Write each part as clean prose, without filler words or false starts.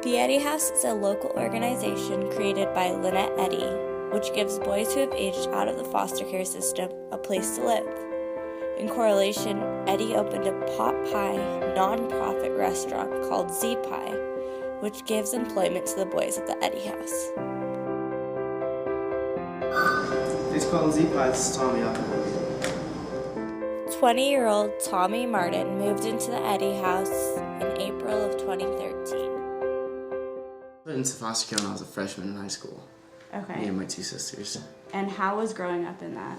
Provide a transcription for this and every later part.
The Eddy House is a local organization created by Lynette Eddy, which gives boys who have aged out of the foster care system a place to live. In correlation, Eddy opened a pot pie non-profit restaurant called Z Pie, which gives employment to the boys at the Eddy House. It's called Z Pie. This is Tommy. 20-year-old Tommy Martin moved into the Eddy House in April of 2013. I went into foster care when I was a freshman in high school. Okay. Me and my two sisters. And how was growing up in that?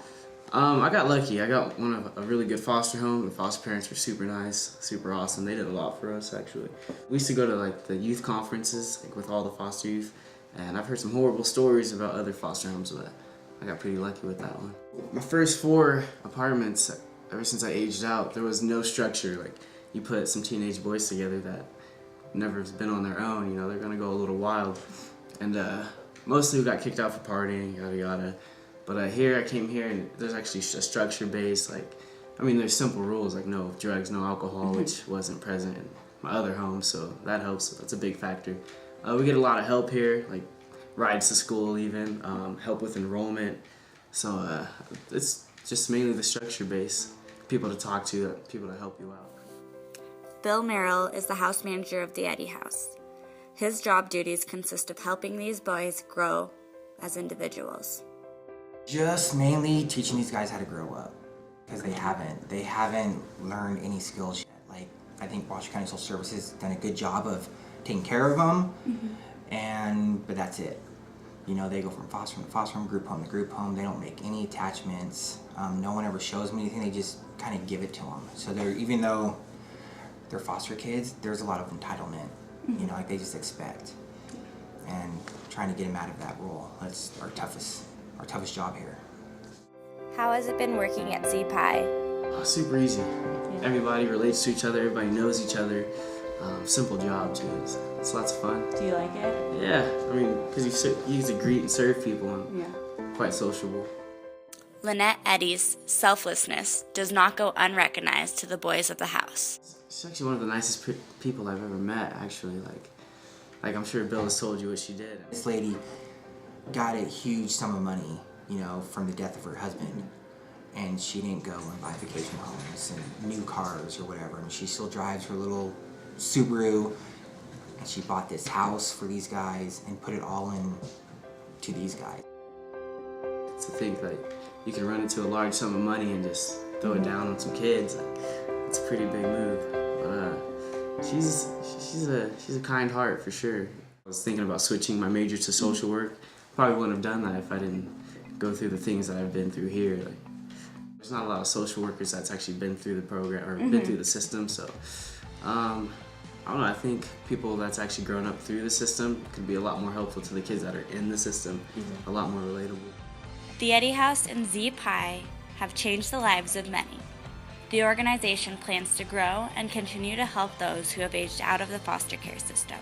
I got lucky. I got a really good foster home. The foster parents were super nice, super awesome. They did a lot for us, actually. We used to go to the youth conferences with all the foster youth, and I've heard some horrible stories about other foster homes, but I got pretty lucky with that one. My first 4 apartments, ever since I aged out, there was no structure. You put some teenage boys together that never has been on their own, they're gonna go a little wild. And mostly we got kicked out for partying, yada yada. But I came here and there's actually a structure based, there's simple rules like no drugs, no alcohol, which wasn't present in my other home, so that helps. That's a big factor. We get a lot of help here, like rides to school even, help with enrollment. So it's just mainly the structure base, people to talk to, people to help you out. Bill Merrill is the house manager of the Eddy House. His job duties consist of helping these boys grow as individuals. Just mainly teaching these guys how to grow up, because they haven't learned any skills yet. I think Washoe County Social Services done a good job of taking care of them, but that's it. They go from foster home to foster home, group home to group home. They don't make any attachments. No one ever shows them anything. They just kind of give it to them. So even though they're foster kids, there's a lot of entitlement. They just expect, and trying to get them out of that role. That's our toughest job here. How has it been working at Z Pie? Super easy. Everybody relates to each other. Everybody knows each other. Simple job too. It's lots of fun. Do you like it? Yeah, because you get to greet and serve people, and quite sociable. Lynette Eddy's selflessness does not go unrecognized to the boys of the house. She's actually one of the nicest people I've ever met, actually. Like I'm sure Bill has told you what she did. This lady got a huge sum of money, from the death of her husband, and she didn't go and buy vacation homes and new cars or whatever, and she still drives her little Subaru, and she bought this house for these guys and put it all into these guys. To think you can run into a large sum of money and just throw it down on some kids, it's a pretty big move. But she's a kind heart for sure. I was thinking about switching my major to social work. Probably wouldn't have done that if I didn't go through the things that I've been through here. There's not a lot of social workers that's actually been through the program or been through the system, so I don't know, I think people that's actually grown up through the system could be a lot more helpful to the kids that are in the system, a lot more relatable. The Eddy House and Z Pie have changed the lives of many. The organization plans to grow and continue to help those who have aged out of the foster care system.